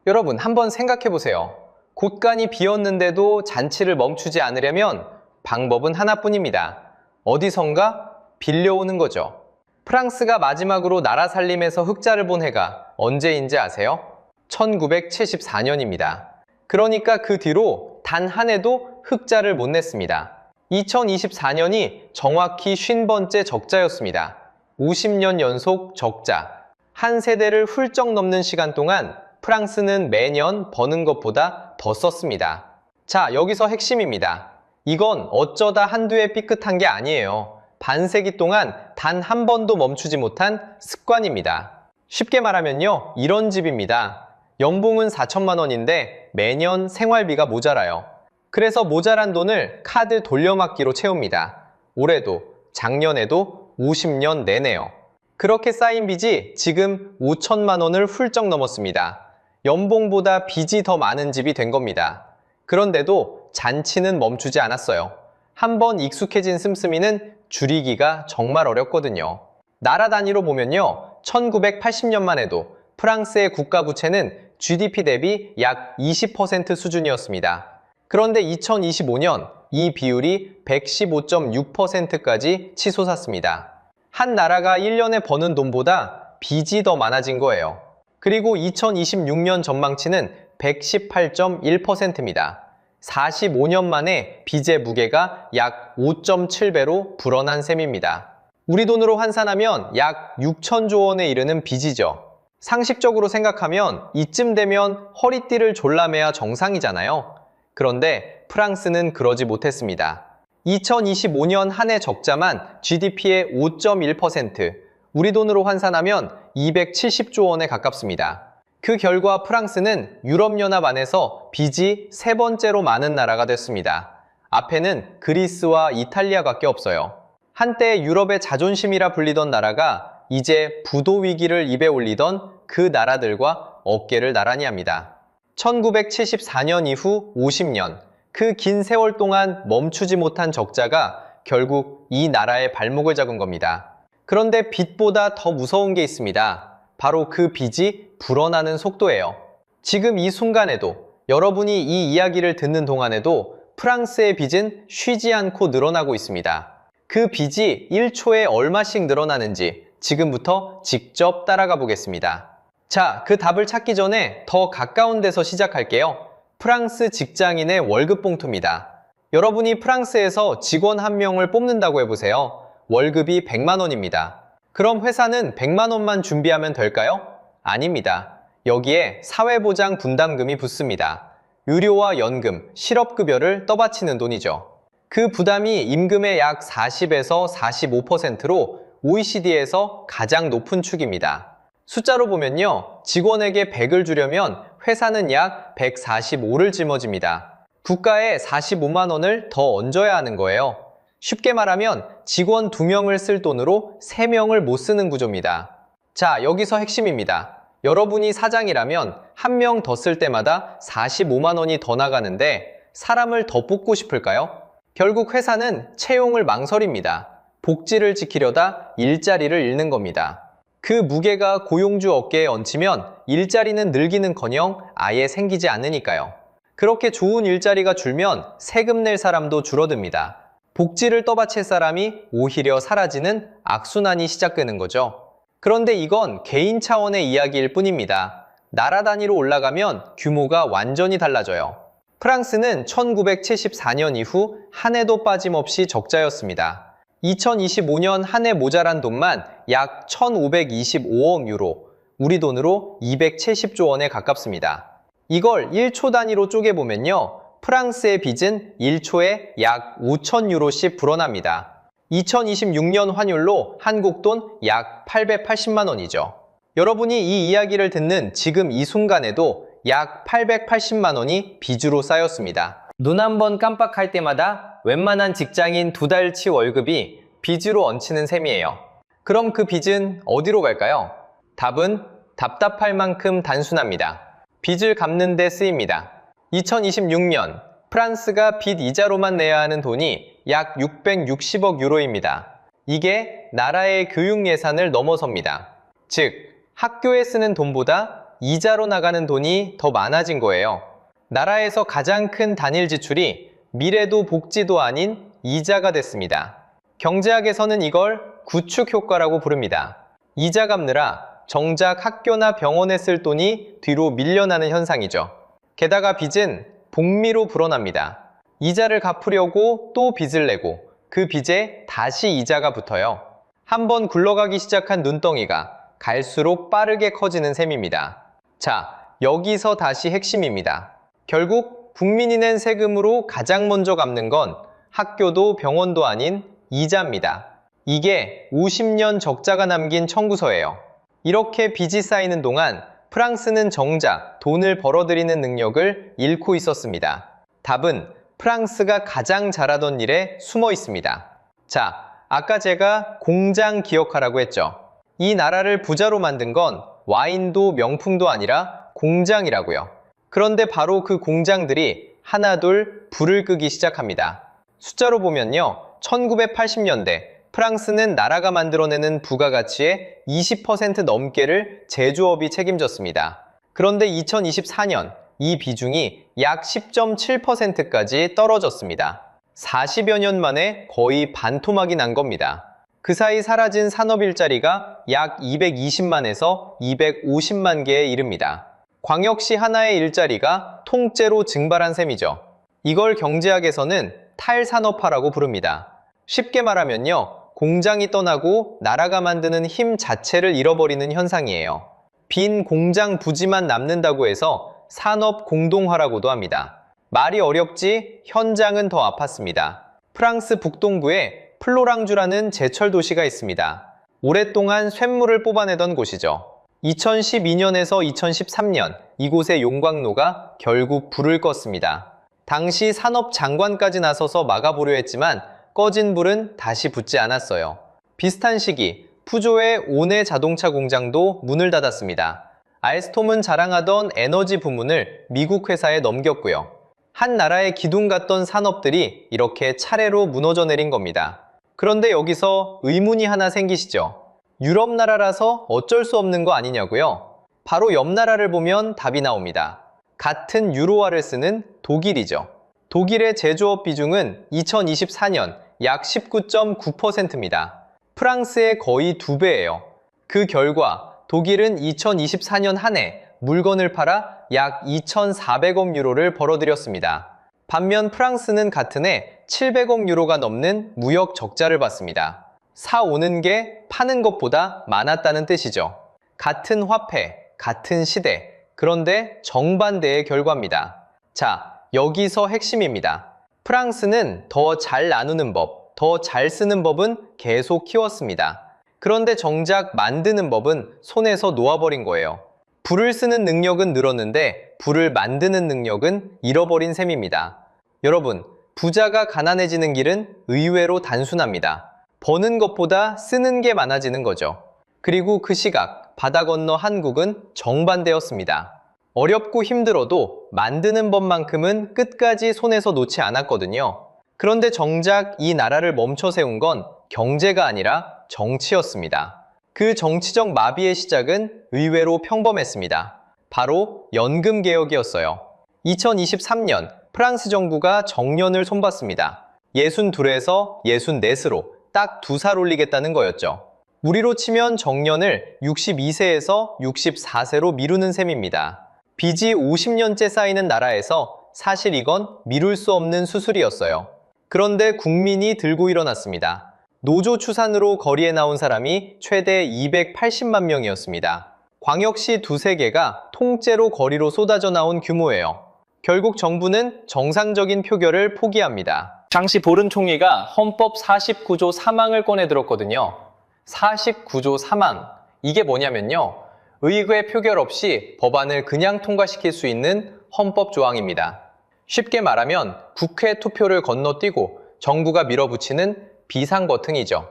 여러분 한번 생각해 보세요. 곳간이 비었는데도 잔치를 멈추지 않으려면 방법은 하나뿐입니다. 어디선가 빌려오는 거죠. 프랑스가 마지막으로 나라 살림에서 흑자를 본 해가 언제인지 아세요? 1974년입니다. 그러니까 그 뒤로 단 한 해도 흑자를 못 냈습니다. 2024년이 정확히 50번째 적자였습니다. 50년 연속 적자. 한 세대를 훌쩍 넘는 시간 동안 프랑스는 매년 버는 것보다 더 썼습니다. 자, 여기서 핵심입니다. 이건 어쩌다 한두 해 삐끗한 게 아니에요. 반세기 동안 단 한 번도 멈추지 못한 습관입니다. 쉽게 말하면요, 이런 집입니다. 연봉은 4천만 원인데 매년 생활비가 모자라요. 그래서 모자란 돈을 카드 돌려막기로 채웁니다. 올해도, 작년에도 50년 내내요. 그렇게 쌓인 빚이 지금 5천만 원을 훌쩍 넘었습니다. 연봉보다 빚이 더 많은 집이 된 겁니다. 그런데도 잔치는 멈추지 않았어요. 한번 익숙해진 씀씀이는 줄이기가 정말 어렵거든요. 나라 단위로 보면요, 1980년만 해도 프랑스의 국가 부채는 GDP 대비 약 20% 수준이었습니다. 그런데 2025년 이 비율이 115.6%까지 치솟았습니다. 한 나라가 1년에 버는 돈보다 빚이 더 많아진 거예요. 그리고 2026년 전망치는 118.1%입니다. 45년 만에 빚의 무게가 약 5.7배로 불어난 셈입니다. 우리 돈으로 환산하면 약 6천조 원에 이르는 빚이죠. 상식적으로 생각하면 이쯤 되면 허리띠를 졸라매야 정상이잖아요. 그런데 프랑스는 그러지 못했습니다. 2025년 한 해 적자만 GDP의 5.1%, 우리 돈으로 환산하면 270조 원에 가깝습니다. 그 결과 프랑스는 유럽연합 안에서 빚이 세 번째로 많은 나라가 됐습니다. 앞에는 그리스와 이탈리아밖에 없어요. 한때 유럽의 자존심이라 불리던 나라가 이제 부도 위기를 입에 올리던 그 나라들과 어깨를 나란히 합니다. 1974년 이후 50년, 그 긴 세월 동안 멈추지 못한 적자가 결국 이 나라의 발목을 잡은 겁니다. 그런데 빚보다 더 무서운 게 있습니다. 바로 그 빚이 불어나는 속도예요. 지금 이 순간에도, 여러분이 이 이야기를 듣는 동안에도 프랑스의 빚은 쉬지 않고 늘어나고 있습니다. 그 빚이 1초에 얼마씩 늘어나는지 지금부터 직접 따라가 보겠습니다. 자, 그 답을 찾기 전에 더 가까운 데서 시작할게요. 프랑스 직장인의 월급 봉투입니다. 여러분이 프랑스에서 직원 한 명을 뽑는다고 해보세요. 월급이 100만 원입니다. 그럼 회사는 100만 원만 준비하면 될까요? 아닙니다. 여기에 사회보장 분담금이 붙습니다. 의료와 연금, 실업급여를 떠받치는 돈이죠. 그 부담이 임금의 약 40에서 45%로 OECD에서 가장 높은 축입니다. 숫자로 보면요, 직원에게 100을 주려면 회사는 약 145를 짊어집니다. 국가에 45만 원을 더 얹어야 하는 거예요. 쉽게 말하면 직원 2명을 쓸 돈으로 3명을 못 쓰는 구조입니다. 자, 여기서 핵심입니다. 여러분이 사장이라면 한 명 더 쓸 때마다 45만 원이 더 나가는데 사람을 더 뽑고 싶을까요? 결국 회사는 채용을 망설입니다. 복지를 지키려다 일자리를 잃는 겁니다. 그 무게가 고용주 어깨에 얹히면 일자리는 늘기는커녕 아예 생기지 않으니까요. 그렇게 좋은 일자리가 줄면 세금 낼 사람도 줄어듭니다. 복지를 떠받칠 사람이 오히려 사라지는 악순환이 시작되는 거죠. 그런데 이건 개인 차원의 이야기일 뿐입니다. 나라 단위로 올라가면 규모가 완전히 달라져요. 프랑스는 1974년 이후 한 해도 빠짐없이 적자였습니다. 2025년 한 해 모자란 돈만 약 1,525억 유로, 우리 돈으로 270조 원에 가깝습니다. 이걸 1초 단위로 쪼개보면요, 프랑스의 빚은 1초에 약 5천 유로씩 불어납니다. 2026년 환율로 한국 돈 약 880만 원이죠. 여러분이 이 이야기를 듣는 지금 이 순간에도 약 880만 원이 빚으로 쌓였습니다. 눈 한 번 깜빡할 때마다 웬만한 직장인 2달치 월급이 빚으로 얹히는 셈이에요. 그럼 그 빚은 어디로 갈까요? 답은 답답할 만큼 단순합니다. 빚을 갚는 데 쓰입니다. 2026년 프랑스가 빚 이자로만 내야 하는 돈이 약 660억 유로입니다. 이게 나라의 교육 예산을 넘어섭니다. 즉, 학교에 쓰는 돈보다 이자로 나가는 돈이 더 많아진 거예요. 나라에서 가장 큰 단일 지출이 미래도 복지도 아닌 이자가 됐습니다. 경제학에서는 이걸 구축 효과라고 부릅니다. 이자 갚느라 정작 학교나 병원에 쓸 돈이 뒤로 밀려나는 현상이죠. 게다가 빚은 복리로 불어납니다. 이자를 갚으려고 또 빚을 내고 그 빚에 다시 이자가 붙어요. 한번 굴러가기 시작한 눈덩이가 갈수록 빠르게 커지는 셈입니다. 자, 여기서 다시 핵심입니다. 결국 국민이 낸 세금으로 가장 먼저 갚는 건 학교도 병원도 아닌 이자입니다. 이게 50년 적자가 남긴 청구서예요. 이렇게 빚이 쌓이는 동안 프랑스는 정작 돈을 벌어들이는 능력을 잃고 있었습니다. 답은 프랑스가 가장 잘하던 일에 숨어 있습니다. 자, 아까 제가 공장 기억하라고 했죠. 이 나라를 부자로 만든 건 와인도 명품도 아니라 공장이라고요. 그런데 바로 그 공장들이 하나둘 불을 끄기 시작합니다. 숫자로 보면요, 1980년대 프랑스는 나라가 만들어내는 부가가치의 20% 넘게를 제조업이 책임졌습니다. 그런데 2024년 이 비중이 약 10.7%까지 떨어졌습니다. 40여 년 만에 거의 반토막이 난 겁니다. 그 사이 사라진 산업 일자리가 약 220만에서 250만 개에 이릅니다. 광역시 하나의 일자리가 통째로 증발한 셈이죠. 이걸 경제학에서는 탈산업화라고 부릅니다. 쉽게 말하면요, 공장이 떠나고 나라가 만드는 힘 자체를 잃어버리는 현상이에요. 빈 공장 부지만 남는다고 해서 산업 공동화라고도 합니다. 말이 어렵지 현장은 더 아팠습니다. 프랑스 북동부에 플로랑주라는 제철 도시가 있습니다. 오랫동안 쇳물을 뽑아내던 곳이죠. 2012년에서 2013년 이곳의 용광로가 결국 불을 껐습니다. 당시 산업장관까지 나서서 막아보려 했지만 꺼진 불은 다시 붙지 않았어요. 비슷한 시기 푸조의 오네 자동차 공장도 문을 닫았습니다. 알스톰은 자랑하던 에너지 부문을 미국 회사에 넘겼고요. 한 나라의 기둥 같던 산업들이 이렇게 차례로 무너져 내린 겁니다. 그런데 여기서 의문이 하나 생기시죠? 유럽 나라라서 어쩔 수 없는 거 아니냐고요? 바로 옆 나라를 보면 답이 나옵니다. 같은 유로화를 쓰는 독일이죠. 독일의 제조업 비중은 2024년 약 19.9%입니다. 프랑스의 거의 2배예요. 그 결과 독일은 2024년 한 해 물건을 팔아 약 2,400억 유로를 벌어들였습니다. 반면 프랑스는 같은 해 700억 유로가 넘는 무역 적자를 봤습니다. 사오는 게 파는 것보다 많았다는 뜻이죠. 같은 화폐, 같은 시대, 그런데 정반대의 결과입니다. 자, 여기서 핵심입니다. 프랑스는 더 잘 나누는 법, 더 잘 쓰는 법은 계속 키웠습니다. 그런데 정작 만드는 법은 손에서 놓아버린 거예요. 불을 쓰는 능력은 늘었는데 불을 만드는 능력은 잃어버린 셈입니다. 여러분, 부자가 가난해지는 길은 의외로 단순합니다. 버는 것보다 쓰는 게 많아지는 거죠. 그리고 그 시각, 바다 건너 한국은 정반대였습니다. 어렵고 힘들어도 만드는 법만큼은 끝까지 손에서 놓지 않았거든요. 그런데 정작 이 나라를 멈춰 세운 건 경제가 아니라 정치였습니다. 그 정치적 마비의 시작은 의외로 평범했습니다. 바로 연금개혁이었어요. 2023년 프랑스 정부가 정년을 손봤습니다. 62에서 64으로 딱 2살 올리겠다는 거였죠. 우리로 치면 정년을 62세에서 64세로 미루는 셈입니다. 빚이 50년째 쌓이는 나라에서 사실 이건 미룰 수 없는 수술이었어요. 그런데 국민이 들고 일어났습니다. 노조 추산으로 거리에 나온 사람이 최대 280만 명이었습니다. 광역시 2~3개가 통째로 거리로 쏟아져 나온 규모예요. 결국 정부는 정상적인 표결을 포기합니다. 당시 보른 총리가 헌법 49조 3항을 꺼내 들었거든요. 49조 3항. 이게 뭐냐면요, 의회 표결 없이 법안을 그냥 통과시킬 수 있는 헌법 조항입니다. 쉽게 말하면 국회 투표를 건너뛰고 정부가 밀어붙이는 비상버튼이죠.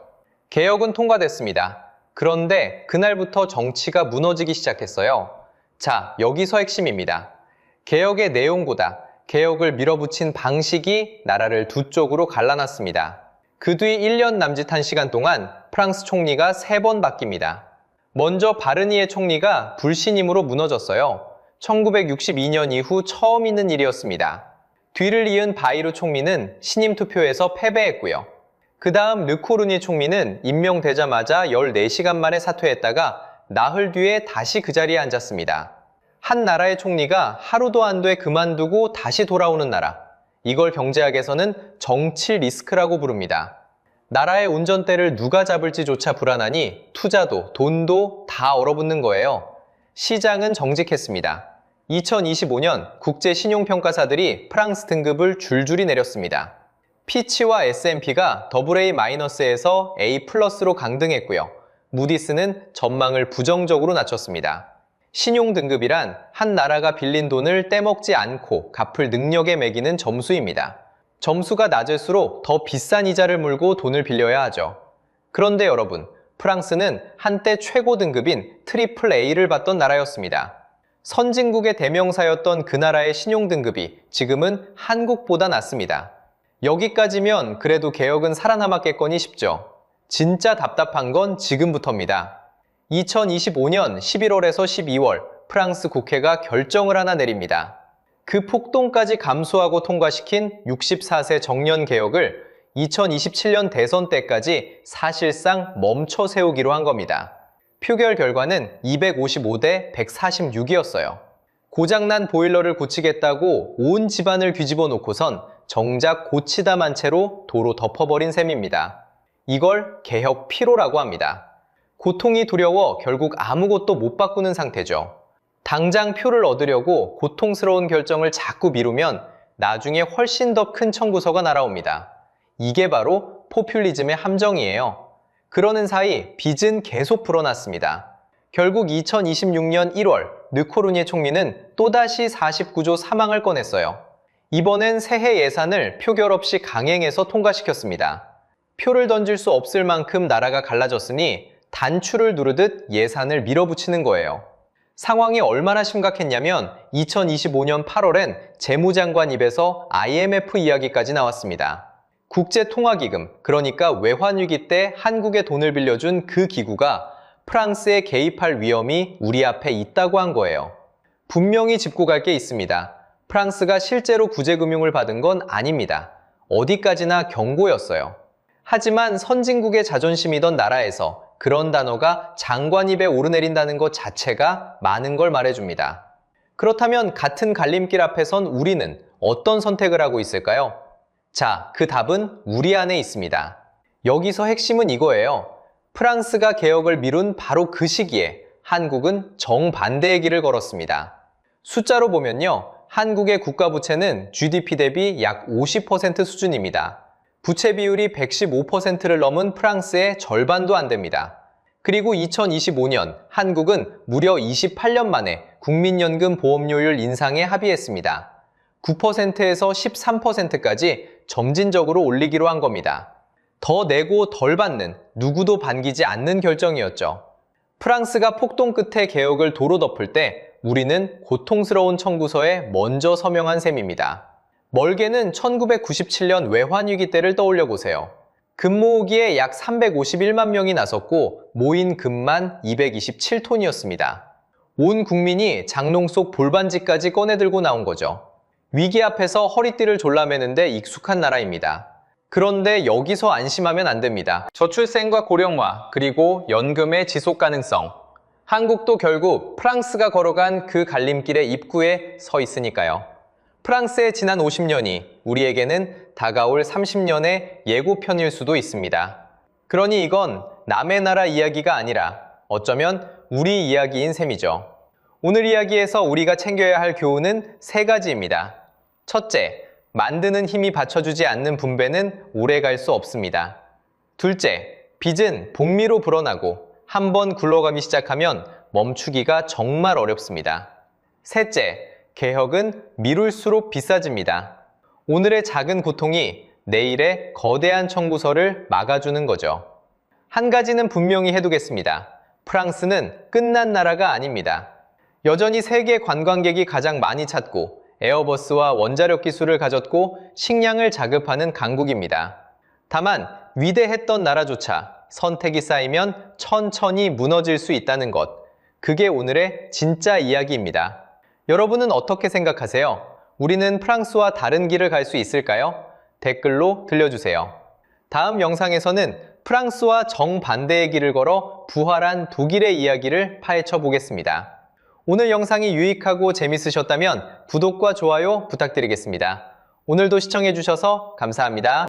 개혁은 통과됐습니다. 그런데 그날부터 정치가 무너지기 시작했어요. 자, 여기서 핵심입니다. 개혁의 내용보다 개혁을 밀어붙인 방식이 나라를 두 쪽으로 갈라놨습니다. 그 뒤 1년 남짓한 시간 동안 프랑스 총리가 3번 바뀝니다. 먼저 바르니에 총리가 불신임으로 무너졌어요. 1962년 이후 처음 있는 일이었습니다. 뒤를 이은 바이루 총리는 신임 투표에서 패배했고요. 그 다음 르코르니 총리는 임명되자마자 14시간 만에 사퇴했다가 나흘 뒤에 다시 그 자리에 앉았습니다. 한 나라의 총리가 하루도 안 돼 그만두고 다시 돌아오는 나라. 이걸 경제학에서는 정치 리스크라고 부릅니다. 나라의 운전대를 누가 잡을지조차 불안하니 투자도 돈도 다 얼어붙는 거예요. 시장은 정직했습니다. 2025년 국제신용평가사들이 프랑스 등급을 줄줄이 내렸습니다. 피치와 S&P가 AA-에서 A+로 강등했고요. 무디스는 전망을 부정적으로 낮췄습니다. 신용등급이란 한 나라가 빌린 돈을 떼먹지 않고 갚을 능력에 매기는 점수입니다. 점수가 낮을수록 더 비싼 이자를 물고 돈을 빌려야 하죠. 그런데 여러분, 프랑스는 한때 최고 등급인 AAA를 받던 나라였습니다. 선진국의 대명사였던 그 나라의 신용등급이 지금은 한국보다 낮습니다. 여기까지면 그래도 개혁은 살아남았겠거니 싶죠. 진짜 답답한 건 지금부터입니다. 2025년 11월에서 12월 프랑스 국회가 결정을 하나 내립니다. 그 폭동까지 감수하고 통과시킨 64세 정년 개혁을 2027년 대선 때까지 사실상 멈춰 세우기로 한 겁니다. 표결 결과는 255대 146이었어요. 고장난 보일러를 고치겠다고 온 집안을 뒤집어 놓고선 정작 고치다만 채로 도로 덮어버린 셈입니다. 이걸 개혁 피로라고 합니다. 고통이 두려워 결국 아무것도 못 바꾸는 상태죠. 당장 표를 얻으려고 고통스러운 결정을 자꾸 미루면 나중에 훨씬 더 큰 청구서가 날아옵니다. 이게 바로 포퓰리즘의 함정이에요. 그러는 사이 빚은 계속 불어났습니다. 결국 2026년 1월 르코르니에 총리는 또다시 49조 사망을 꺼냈어요. 이번엔 새해 예산을 표결 없이 강행해서 통과시켰습니다. 표를 던질 수 없을 만큼 나라가 갈라졌으니 단추를 누르듯 예산을 밀어붙이는 거예요. 상황이 얼마나 심각했냐면 2025년 8월엔 재무장관 입에서 IMF 이야기까지 나왔습니다. 국제통화기금, 그러니까 외환위기 때 한국에 돈을 빌려준 그 기구가 프랑스에 개입할 위험이 우리 앞에 있다고 한 거예요. 분명히 짚고 갈 게 있습니다. 프랑스가 실제로 구제금융을 받은 건 아닙니다. 어디까지나 경고였어요. 하지만 선진국의 자존심이던 나라에서 그런 단어가 장관 입에 오르내린다는 것 자체가 많은 걸 말해줍니다. 그렇다면 같은 갈림길 앞에선 우리는 어떤 선택을 하고 있을까요? 자, 그 답은 우리 안에 있습니다. 여기서 핵심은 이거예요. 프랑스가 개혁을 미룬 바로 그 시기에 한국은 정반대의 길을 걸었습니다. 숫자로 보면요. 한국의 국가부채는 GDP 대비 약 50% 수준입니다. 부채 비율이 115%를 넘은 프랑스의 절반도 안 됩니다. 그리고 2025년 한국은 무려 28년 만에 국민연금 보험료율 인상에 합의했습니다. 9%에서 13%까지 점진적으로 올리기로 한 겁니다. 더 내고 덜 받는, 누구도 반기지 않는 결정이었죠. 프랑스가 폭동 끝에 개혁을 도로 덮을 때 우리는 고통스러운 청구서에 먼저 서명한 셈입니다. 멀게는 1997년 외환위기 때를 떠올려 보세요. 금 모으기에 약 351만 명이 나섰고 모인 금만 227톤이었습니다. 온 국민이 장롱 속 볼반지까지 꺼내들고 나온 거죠. 위기 앞에서 허리띠를 졸라매는데 익숙한 나라입니다. 그런데 여기서 안심하면 안 됩니다. 저출생과 고령화, 그리고 연금의 지속 가능성. 한국도 결국 프랑스가 걸어간 그 갈림길의 입구에 서 있으니까요. 프랑스의 지난 50년이 우리에게는 다가올 30년의 예고편일 수도 있습니다. 그러니 이건 남의 나라 이야기가 아니라 어쩌면 우리 이야기인 셈이죠. 오늘 이야기에서 우리가 챙겨야 할 교훈은 3가지입니다. 첫째, 만드는 힘이 받쳐주지 않는 분배는 오래 갈 수 없습니다. 둘째, 빚은 복미로 불어나고 한번 굴러가기 시작하면 멈추기가 정말 어렵습니다. 셋째, 개혁은 미룰수록 비싸집니다. 오늘의 작은 고통이 내일의 거대한 청구서를 막아주는 거죠. 한 가지는 분명히 해두겠습니다. 프랑스는 끝난 나라가 아닙니다. 여전히 세계 관광객이 가장 많이 찾고 에어버스와 원자력 기술을 가졌고 식량을 자급하는 강국입니다. 다만 위대했던 나라조차 선택이 쌓이면 천천히 무너질 수 있다는 것. 그게 오늘의 진짜 이야기입니다. 여러분은 어떻게 생각하세요? 우리는 프랑스와 다른 길을 갈 수 있을까요? 댓글로 들려주세요. 다음 영상에서는 프랑스와 정반대의 길을 걸어 부활한 독일의 이야기를 파헤쳐 보겠습니다. 오늘 영상이 유익하고 재밌으셨다면 구독과 좋아요 부탁드리겠습니다. 오늘도 시청해주셔서 감사합니다.